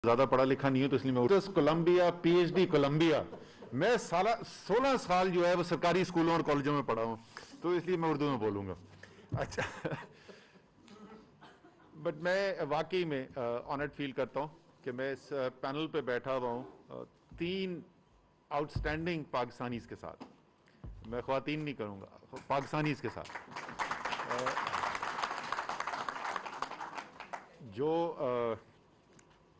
زیادہ پڑھا لکھا نہیں ہوں تو اس لیے میں Columbia P H D Columbia میں 16 سال جو ہے وہ سرکاری اسکولوں اور کالجوں میں پڑھا ہوں، تو اس لیے میں اردو میں بولوں گا. اچھا بٹ میں واقعی میں آنرڈ فیل کرتا ہوں کہ میں اس پینل پہ بیٹھا ہوا ہوں 3 آؤٹ اسٹینڈنگ پاکستانیز کے ساتھ. میں خواتین نہیں کروں گا، پاکستانیز کے ساتھ جو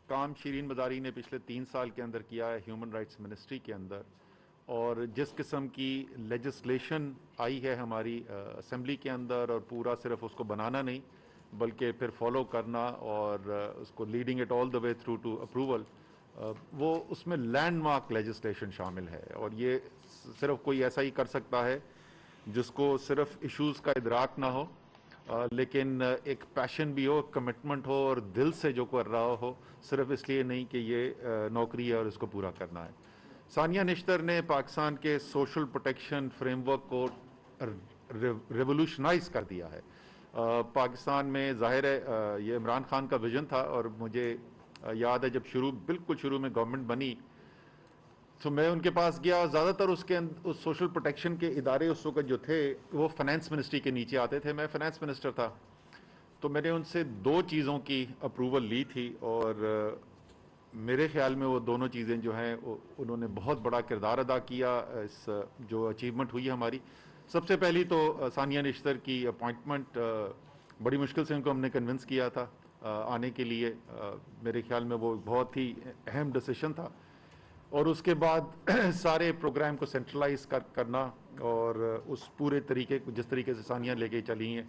کام شیرین مزاری نے پچھلے 3 سال کے اندر کیا ہے ہیومن رائٹس منسٹری کے اندر، اور جس قسم کی لیجسلیشن آئی ہے ہماری اسمبلی کے اندر، اور پورا صرف اس کو بنانا نہیں بلکہ پھر فالو کرنا اور اس کو leading it all the way through to approval, وہ اس میں لینڈ مارک لیجسلیشن شامل ہے. اور یہ صرف کوئی ایسا ہی کر سکتا ہے جس کو صرف ایشوز کا ادراک نہ ہو لیکن ایک پیشن بھی ہو، کمٹمنٹ ہو، اور دل سے جو کر رہا ہو، صرف اس لیے نہیں کہ یہ نوکری ہے اور اس کو پورا کرنا ہے. ثانیہ نشتر نے پاکستان کے سوشل پروٹیکشن فریم ورک کو ریولوشنائز کر دیا ہے. پاکستان میں ظاہر ہے یہ عمران خان کا ویژن تھا، اور مجھے یاد ہے جب بالکل شروع میں گورنمنٹ بنی تو میں ان کے پاس گیا. زیادہ تر اس سوشل پروٹیکشن کے ادارے اس وقت جو تھے وہ فائنانس منسٹری کے نیچے آتے تھے. میں فائنانس منسٹر تھا، تو میں نے ان سے 2 چیزوں کی اپروول لی تھی، اور میرے خیال میں وہ دونوں چیزیں جو ہیں انہوں نے بہت بڑا کردار ادا کیا اس جو اچیومنٹ ہوئی ہماری. سب سے پہلی تو ثانیہ نشتر کی اپوائنٹمنٹ، بڑی مشکل سے ان کو ہم نے کنونس کیا تھا آنے کے لیے. میرے خیال میں وہ بہت ہی اہم ڈیسیشن تھا. اور اس کے بعد سارے پروگرام کو سینٹرلائز کرنا، اور اس پورے طریقے کو جس طریقے سے ثانیہ لے کے چلی ہیں،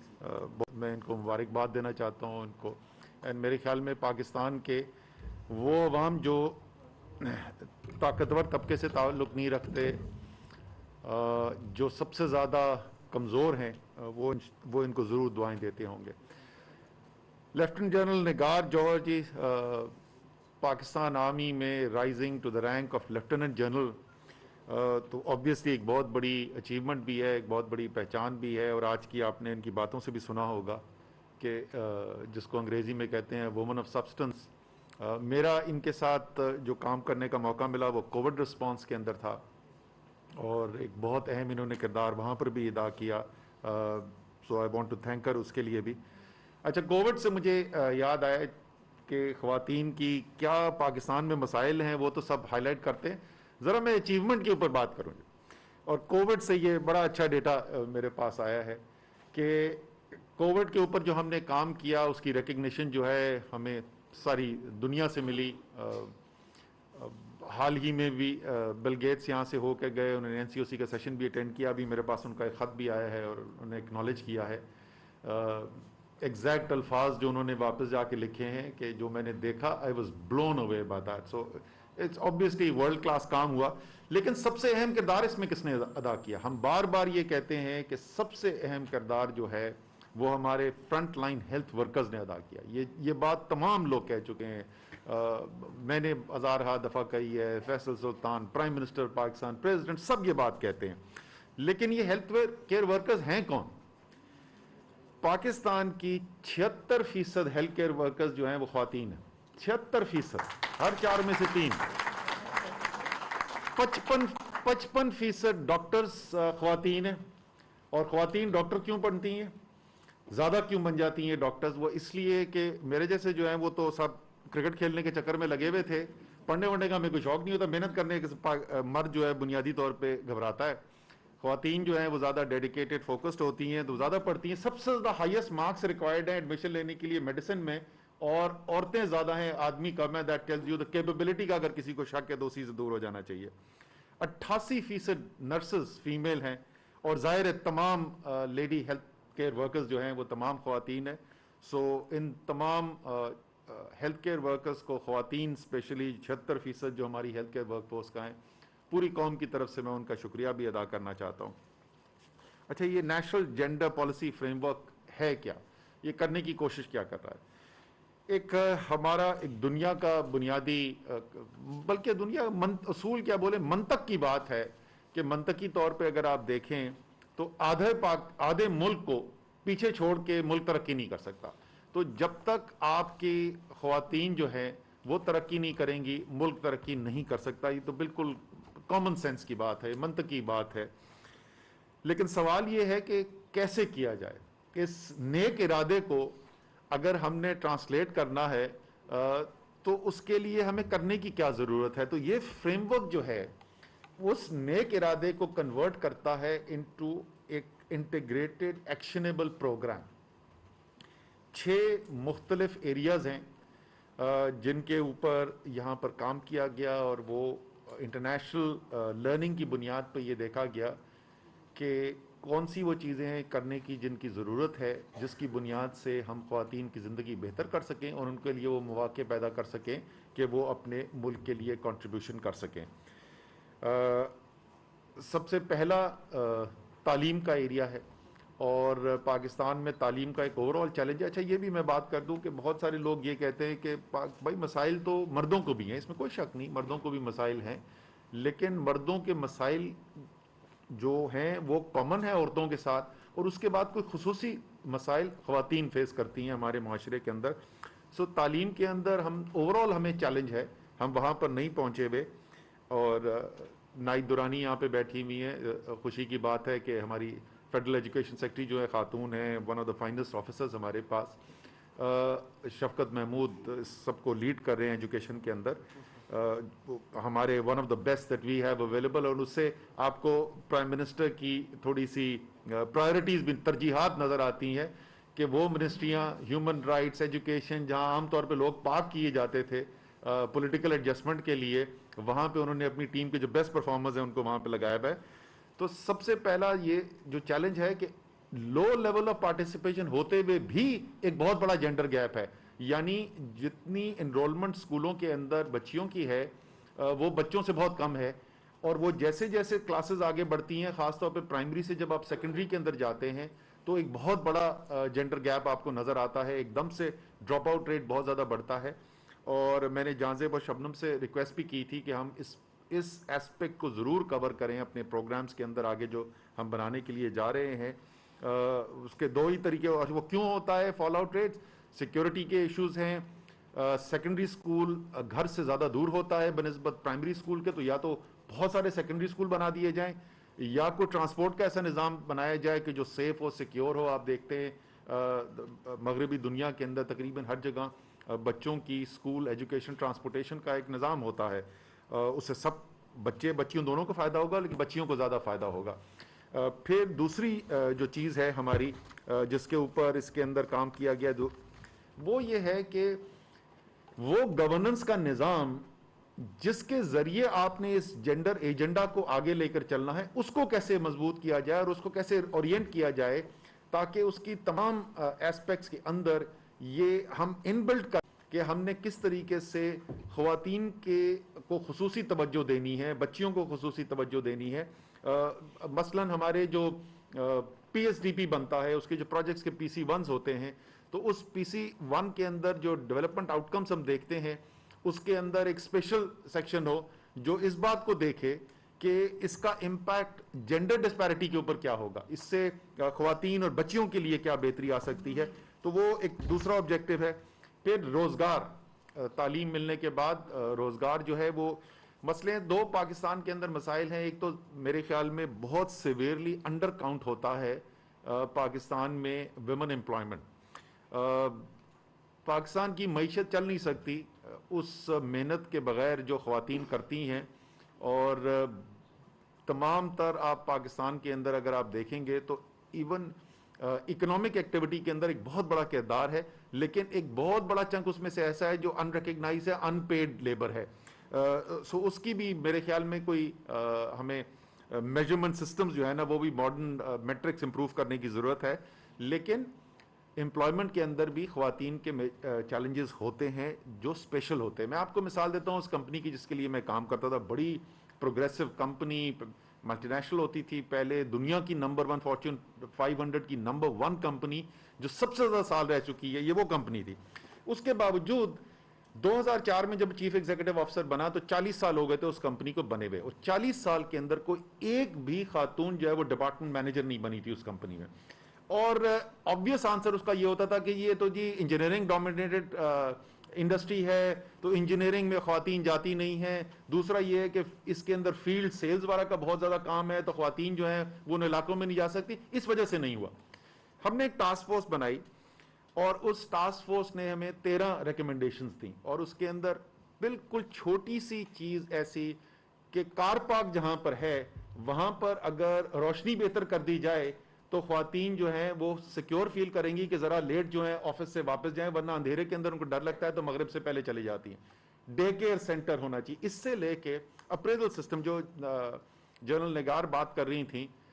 میں ان کو مبارکباد دینا چاہتا ہوں ان کو. میرے خیال میں پاکستان کے وہ عوام جو طاقتور طبقے سے تعلق نہیں رکھتے، جو سب سے زیادہ کمزور ہیں، وہ ان کو ضرور دعائیں دیتے ہوں گے. Lieutenant general Nigar Johar ji Pakistan army میں rising to the rank of lieutenant general, تو آبویسلی ایک بہت بڑی اچیومنٹ بھی ہے، ایک بہت بڑی پہچان بھی ہے. اور آج کی آپ نے ان کی باتوں سے بھی سنا ہوگا کہ جس کو انگریزی میں کہتے ہیں وومن آف سبسٹنس. میرا ان کے ساتھ جو کام کرنے کا موقع ملا وہ کووڈ رسپانس کے اندر تھا، اور ایک بہت اہم انہوں نے کردار وہاں پر بھی ادا کیا. سو آئی وانٹ ٹو تھینک ہر اس کے لیے بھی. اچھا، کووڈ سے مجھے یاد آیا کہ خواتین کی کیا پاکستان میں مسائل ہیں، وہ تو سب ہائی لائٹ کرتے ہیں، ذرا میں اچیومنٹ کے اوپر بات کروں گی. اور کووڈ سے یہ بڑا اچھا ڈیٹا میرے پاس آیا ہے کہ کووڈ کے اوپر جو ہم نے کام کیا اس کی ریکگنیشن جو ہے ہمیں ساری دنیا سے ملی. حال ہی میں بھی بل گیٹس یہاں سے ہو کے گئے، انہوں نے این سی او سی کا سیشن بھی اٹینڈ کیا. ابھی میرے پاس ان کا ایک خط بھی آیا ہے اور انہوں نے ایکنالج کیا ہے. ایگزیکٹ الفاظ جو انہوں نے واپس جا کے لکھے ہیں کہ جو میں نے دیکھا I was blown away by that. So it's obviously world class کام ہوا. لیکن سب سے اہم کردار اس میں کس نے ادا کیا؟ ہم بار بار یہ کہتے ہیں کہ سب سے اہم کردار جو ہے وہ ہمارے فرنٹ لائن ہیلتھ ورکرز نے ادا کیا. یہ بات تمام لوگ کہہ چکے ہیں، میں نے ہزارہا دفعہ کہی ہے، فیصل سلطان، پرائم منسٹر پاکستان، پریزیڈنٹ، سب یہ بات کہتے ہیں. لیکن یہ ہیلتھ کیئر ورکرز ہیں کون؟ پاکستان کی 76% ہیلتھ کیئر ورکرز جو ہیں وہ خواتین ہیں. 76%، ہر 4 میں سے 3. 55% ڈاکٹرز خواتین ہیں. اور خواتین ڈاکٹر کیوں بنتی ہیں، زیادہ کیوں بن جاتی ہیں ڈاکٹرز؟ وہ اس لیے کہ میرے جیسے جو ہیں وہ تو سب کرکٹ کھیلنے کے چکر میں لگے ہوئے تھے، پڑھنے وڑھنے کا ہمیں کوئی شوق نہیں ہوتا. محنت کرنے کے مرد جو ہے بنیادی طور پہ گھبراتا ہے. خواتین جو ہیں وہ زیادہ ڈیڈیکیٹڈ فوکسڈ ہوتی ہیں تو زیادہ پڑھتی ہیں. سب سے زیادہ ہائیسٹ مارکس ریکوائرڈ ہیں ایڈمیشن لینے کے لیے میڈیسن میں، اور عورتیں زیادہ ہیں، آدمی کم ہے. That tells you the capability کا اگر کسی کو شک ہے تو اسی سے دور ہو جانا چاہیے. 88% نرسز فیمیل ہیں، اور ظاہر ہے تمام لیڈی ہیلتھ کیئر ورکرز جو ہیں وہ تمام خواتین ہیں. سو ان تمام ہیلتھ کیئر ورکرز کو، خواتین اسپیشلی 76% جو ہماری ہیلتھ کیئر ورک فورس کا ہیں، پوری قوم کی طرف سے میں ان کا شکریہ بھی ادا کرنا چاہتا ہوں. اچھا، یہ national gender policy frame work ہے کیا؟ یہ کرنے کی کوشش کیا کر رہا ہے؟ ایک ہمارا ایک دنیا کا بنیادی، بلکہ دنیا اصول کیا بولے، منطق کی بات ہے کہ منطقی طور پہ اگر آپ دیکھیں تو آدھے ملک کو پیچھے چھوڑ کے ملک ترقی نہیں کر سکتا. تو جب تک آپ کی خواتین جو ہیں وہ ترقی نہیں کریں گی، ملک ترقی نہیں کر سکتا. یہ تو بالکل کامن سینس کی بات ہے، منطقی بات ہے. لیکن سوال یہ ہے کہ کیسے کیا جائے. اس نیک ارادے کو اگر ہم نے ٹرانسلیٹ کرنا ہے تو اس کے لیے ہمیں کرنے کی کیا ضرورت ہے. تو یہ فریم ورک جو ہے اس نیک ارادے کو کنورٹ کرتا ہے انٹو ایک انٹیگریٹڈ ایکشنیبل پروگرام. 6 مختلف ایریاز ہیں جن کے اوپر یہاں پر کام کیا گیا، اور وہ انٹرنیشنل لرننگ کی بنیاد پہ یہ دیکھا گیا کہ کون سی وہ چیزیں ہیں کرنے کی جن کی ضرورت ہے، جس کی بنیاد سے ہم خواتین کی زندگی بہتر کر سکیں اور ان کے لیے وہ مواقع پیدا کر سکیں کہ وہ اپنے ملک کے لیے کنٹریبیوشن کر سکیں. سب سے پہلا تعلیم کا ایریا ہے، اور پاکستان میں تعلیم کا ایک اوور آل چیلنج ہے. اچھا یہ بھی میں بات کر دوں کہ بہت سارے لوگ یہ کہتے ہیں کہ بھائی مسائل تو مردوں کو بھی ہیں، اس میں کوئی شک نہیں، مردوں کو بھی مسائل ہیں، لیکن مردوں کے مسائل جو ہیں وہ کامن ہے عورتوں کے ساتھ، اور اس کے بعد کوئی خصوصی مسائل خواتین فیس کرتی ہیں ہمارے معاشرے کے اندر. سو تعلیم کے اندر ہم اوور آل ہمیں چیلنج ہے، ہم وہاں پر نہیں پہنچے ہوئے. اور نائب دورانی یہاں پہ بیٹھی ہوئی ہیں، خوشی کی بات ہے کہ ہماری فیڈرل ایجوکیشن سیکرٹری جو ہے خاتون ہیں، one of the finest officers ہمارے پاس. شفقت محمود سب کو لیڈ کر رہے ہیں ایجوکیشن کے اندر، ہمارے one of the best that we have available. اور اس سے آپ کو پرائم منسٹر کی تھوڑی سی پرائرٹیز بھی، ترجیحات نظر آتی ہیں کہ وہ منسٹریاں ہیومن رائٹس، ایجوکیشن، جہاں عام طور پہ لوگ پارک کیے جاتے تھے پولیٹیکل ایڈجسٹمنٹ کے لیے، وہاں پہ انہوں نے اپنی ٹیم کے جو بیسٹ پرفارمرز ہیں ان کو وہاں پہ لگایا ہوا ہے. تو سب سے پہلا یہ جو چیلنج ہے کہ لو لیول آف پارٹیسپیشن ہوتے ہوئے بھی ایک بہت بڑا جینڈر گیپ ہے. یعنی جتنی انرولمنٹ اسکولوں کے اندر بچیوں کی ہے وہ بچوں سے بہت کم ہے، اور وہ جیسے جیسے کلاسز آگے بڑھتی ہیں، خاص طور پہ پرائمری سے جب آپ سیکنڈری کے اندر جاتے ہیں تو ایک بہت بڑا جینڈر گیپ آپ کو نظر آتا ہے، ایک دم سے ڈراپ آؤٹ ریٹ بہت زیادہ بڑھتا ہے. اور میں نے جانزیب اور شبنم سے ریکویسٹ بھی کی تھی کہ ہم اس ایسپیکٹ کو ضرور کور کریں اپنے پروگرامز کے اندر آگے جو ہم بنانے کے لیے جا رہے ہیں. اس کے 2 ہی طریقے، اور وہ کیوں ہوتا ہے فال آؤٹ ریٹ؟ سیکیورٹی کے ایشوز ہیں. سیکنڈری اسکول گھر سے زیادہ دور ہوتا ہے بنسبت پرائمری اسکول کے، تو یا تو بہت سارے سیکنڈری اسکول بنا دیے جائیں، یا کوئی ٹرانسپورٹ کا ایسا نظام بنایا جائے کہ جو سیف ہو، سیکیور ہو. آپ دیکھتے ہیں مغربی دنیا کے اندر تقریباً ہر جگہ بچوں کی اسکول ایجوکیشن ٹرانسپورٹیشن کا ایک نظام ہوتا ہے. اس سے سب بچیوں دونوں کو فائدہ ہوگا، لیکن بچیوں کو زیادہ فائدہ ہوگا. پھر دوسری جو چیز ہے ہماری جس کے اوپر اس کے اندر کام کیا گیا وہ یہ ہے کہ وہ گورننس کا نظام جس کے ذریعے آپ نے اس جینڈر ایجنڈا کو آگے لے کر چلنا ہے، اس کو کیسے مضبوط کیا جائے اور اس کو کیسے اورینٹ کیا جائے تاکہ اس کی تمام ایسپیکٹس کے اندر یہ ہم ان بلڈ کر کہ ہم نے کس طریقے سے خواتین کو خصوصی توجہ دینی ہے، بچیوں کو خصوصی توجہ دینی ہے. مثلا ہمارے جو پی ایس ڈی پی بنتا ہے، اس کے جو پروجیکٹس کے پی سی ونز ہوتے ہیں، تو اس پی سی ون کے اندر جو ڈیولپمنٹ آؤٹ کمز ہم دیکھتے ہیں اس کے اندر ایک اسپیشل سیکشن ہو جو اس بات کو دیکھے کہ اس کا امپیکٹ جینڈر ڈسپیرٹی کے اوپر کیا ہوگا، اس سے خواتین اور بچیوں کے لیے کیا بہتری آ سکتی ہے. تو وہ ایک دوسرا آبجیکٹو ہے. پھر روزگار، تعلیم ملنے کے بعد روزگار جو ہے وہ مسئلے 2 پاکستان کے اندر مسائل ہیں. ایک تو میرے خیال میں بہت سیویئرلی انڈر کاؤنٹ ہوتا ہے پاکستان میں ویمن امپلائمنٹ. پاکستان کی معیشت چل نہیں سکتی اس محنت کے بغیر جو خواتین کرتی ہیں، اور تمام تر آپ پاکستان کے اندر اگر آپ دیکھیں گے تو ایون اکنامک ایکٹیویٹی کے اندر ایک بہت بڑا کردار ہے، لیکن ایک بہت بڑا چنک اس میں سے ایسا ہے جو ان ریکگنائز ہے، ان پیڈ لیبر ہے. سو اس کی بھی میرے خیال میں کوئی ہمیں میجرمنٹ سسٹمز جو ہے نا وہ بھی ماڈرن میٹرکس امپروو کرنے کی ضرورت ہے. لیکن امپلائمنٹ کے اندر بھی خواتین کے چیلنجز ہوتے ہیں جو اسپیشل ہوتے ہیں. میں آپ کو مثال دیتا ہوں اس کمپنی کی جس کے لیے میں کام کرتا تھا. بڑی پروگریسو کمپنی، ملٹی نیشنل ہوتی تھی پہلے، دنیا کی نمبر 1 فارچون 500 کی نمبر 1 کمپنی جو سب سے زیادہ سال رہ چکی ہے، یہ وہ کمپنی تھی. اس کے باوجود 2004 میں جب چیف ایگزیکٹو آفیسر بنا تو 40 سال ہو گئے تھے اس کمپنی کو بنے ہوئے، اور 40 سال کے اندر کوئی ایک بھی خاتون جو ہے وہ ڈپارٹمنٹ مینیجر نہیں بنی تھی اس کمپنی میں. اور آبویس آنسر اس کا یہ ہوتا تھا کہ یہ تو جی انجینئرنگ ڈومینیٹڈ انڈسٹری ہے تو انجینئرنگ میں خواتین جاتی نہیں ہیں. دوسرا یہ ہے کہ اس کے اندر فیلڈ سیلز والا کا بہت زیادہ کام ہے تو خواتین جو ہیں وہ ان علاقوں میں نہیں جا سکتی. اس وجہ سے نہیں ہوا. ہم نے ایک ٹاسک فورس بنائی اور اس ٹاسک فورس نے ہمیں 13 ریکمنڈیشنز دیں, اور اس کے اندر بالکل چھوٹی سی چیز ایسی کہ کار پارک جہاں پر ہے وہاں پر اگر روشنی بہتر کر دی جائے تو خواتین جو ہیں وہ سیکیور فیل کریں گی کہ ذرا لیٹ جو ہیں آفس سے واپس جائیں, ورنہ اندھیرے کے اندر ان کو ڈر لگتا ہے تو مغرب سے پہلے چلی جاتی ہیں. ڈے کیئر سینٹر ہونا چاہیے. اس سے لے کے اپریزل سسٹم جو جنرل نگار بات کر رہی تھیں